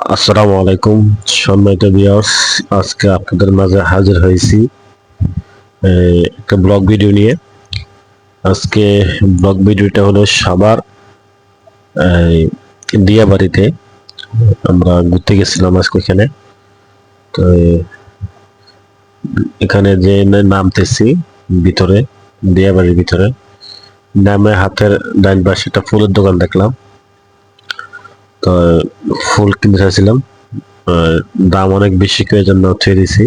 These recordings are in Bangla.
আসসালামু আলাইকুম সম্মানিত ভিউয়ার্স, আজকে আপনাদের মাঝে হাজির হয়েছি একটা ব্লগ ভিডিও নিয়ে। আজকে ব্লগ ভিডিওটা হলো সাভার দিয়াবাড়িতে আমরা ঘুরতে গেছিলাম আজকে এখানে। তো এখানে যে নামতেছি ভিতরে, দিয়াবাড়ির ভিতরে নামে হাতের ডাইন পাশে একটা ফুলের দোকান দেখলাম। তো ফুল কিনতে চাইছিলাম, দাম অনেক বেশি করে জন্য ছেড়ে দিছি।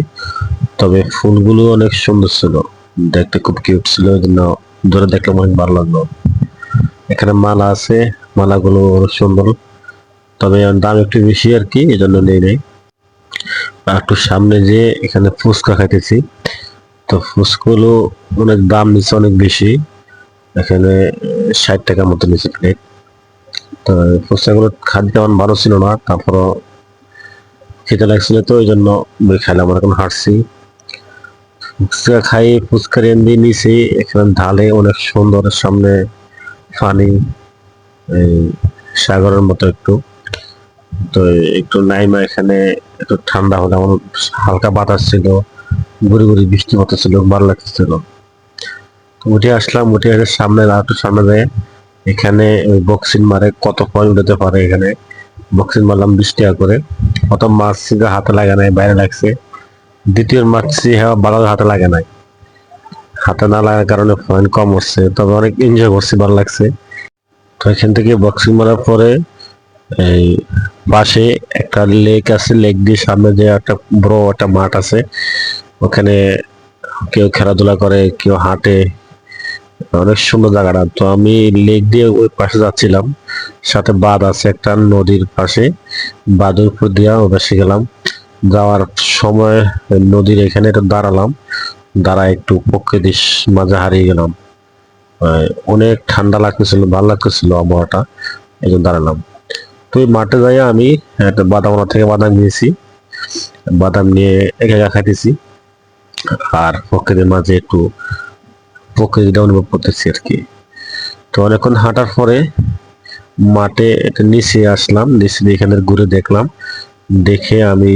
তবে ফুলগুলো অনেক সুন্দর ছিল, দেখতে খুব কিউট ছিল, এই জন্য ধরে দেখলাম, অনেক ভালো লাগলো। এখানে মালা আছে, মালাগুলো অনেক সুন্দর, তবে এর দাম একটু বেশি আর কি, এই জন্য নেই নেই। আর একটু সামনে যে এখানে ফুচকা খাইতেছি, তো ফুচকাগুলো অনেক দাম নিচ্ছে, অনেক বেশি। এখানে 60 টাকা মতো নিচ্ছে প্লেট। তো ফুচকাগুলো খাদ্য আমার ভালো ছিল না, তারপরও খেতে লাগছিল, তো ওই জন্য খাইলাম। এখন হাঁটছি, ফুচকা খাই, ফুচকা রেন্দি নিছি, এখানে ঢালে অনেক সুন্দর, সামনে পানি, এই সাগরের মতো একটু। তো একটু নাইমা এখানে একটু ঠান্ডা হলে, আমার হালকা বাতাস ছিল, গুড়ি গুড়ি বৃষ্টি মতো ছিল, ভালো লাগতেছিল। উঠে আসলাম, উঠে এসে সামনে আর একটু সামনে যায়, এখানে ওই বক্সিং মারে, কত পয়েন্ট উঠাতে পারে এখানে। বক্সিং মারলাম 20 টাকা করে। প্রথম মাছ ছিল হাতে লাগে নাই, বাইরে লাগছে। দ্বিতীয় মাছ হ্যাঁ ভালো হাতে লাগে নাই, হাতে না লাগার কারণে পয়েন্ট কম হচ্ছে, তবে অনেক এনজয় করছি, ভালো লাগছে। তো এখান থেকে বক্সিং মারার পরে এই পাশে একটা লেক আছে, লেক দিয়ে সামনে যে একটা বড় একটা মাঠ আছে, ওখানে কেউ খেলাধুলা করে, কেউ হাঁটে, অনেক সুন্দর জায়গাটা। তো আমি লেক দিয়ে ওই পাশে যাচ্ছিলাম, সাথে বাঁধ আছে একটা নদীর পাশে, বাঁধের উপর দিয়া ওই পাশে গেলাম। যাওয়ার সময় নদীর এখানে একটু দাঁড়ালাম, দাঁড়ায় একটু প্রকৃতির মাঝে হারিয়ে গেলাম। অনেক ঠান্ডা লাগতেছিল, ভালো লাগতেছিল আবহাওয়াটা, এই জন্য দাঁড়ালাম। তো ওই মাঠে যাই আমি একটা বাদামওয়ালা থেকে বাদাম নিয়েছি, বাদাম নিয়ে একা একা খাইতেছি, আর প্রকৃতির মাঝে একটু প্রকৃতিটা অনুভব করতেছি আর কি। তো অনেকক্ষণ হাঁটার পরে মাঠে একটা নিচে আসলাম, নিচে এখানে ঘুরে দেখলাম, দেখে আমি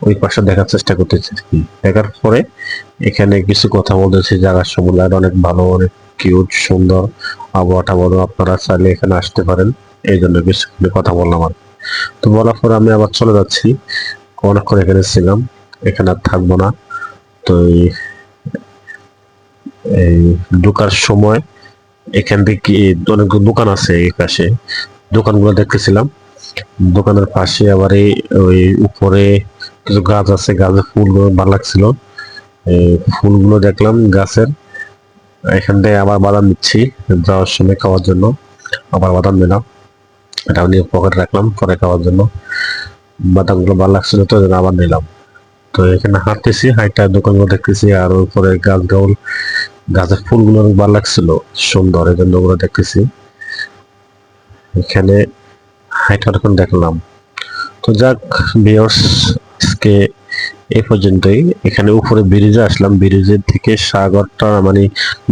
ওই পাশে দেখার চেষ্টা করতেছি আর কি। দেখার পরে এখানে কিছু কথা বলতেছি, জায়গার সম্বন্ধে অনেক ভালো, অনেক কিউট, সুন্দর, আবহাওয়াটা বলো, আপনারা চাইলে এখানে আসতে পারেন, এই জন্য কিছু কথা বললাম আর কি। তো বলার পরে আমি আবার চলে যাচ্ছি, অনেকক্ষণ এখানে ছিলাম, এখানে আর থাকবো না। তো এই ঢোকার সময় এখান থেকে অনেকগুলো দোকান আছে, এই পাশে দোকানগুলো দেখতেছিলাম। দোকানের পাশে আবার এই ওই উপরে কিছু গাছ আছে, গাছের ফুলগুলো ভালো লাগছিল, এই ফুলগুলো দেখলাম গাছের। এখান থেকে আবার বাদাম নিচ্ছি, যাওয়ার সময় খাওয়ার জন্য আবার বাদাম নিলাম, এটা নিয়ে পকেটে রাখলাম পরে খাওয়ার জন্য। বাদামগুলো ভালো লাগছিল, তো আবার নিলাম। তো এখানে হাঁটতেছি, হাঁটা দোকানগুলো দেখতেছি, আর উপরে গাছ গাউল, গাছের ফুলগুলো অনেক ভালো লাগছিল, সুন্দর, এই জন্য ওগুলো দেখতেছি। এখানে হাইটা এখন দেখলাম। তো যাক ভিউয়ার্স, আজকে এই পর্যন্তই। এখানে উপরে ব্রিজে আসলাম, ব্রিজের থেকে সাগরটা মানে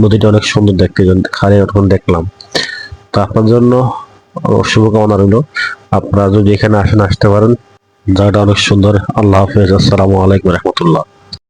নদীটা অনেক সুন্দর দেখতে, খালি এখন দেখলাম। তো আপনার জন্য শুভকামনা রইল, আপনারা যদি এখানে আসেন, আসতে পারেন, জায়গাটা অনেক সুন্দর। আল্লাহ হাফেজ, আসসালামু আলাইকুম রহমতুল্লাহ।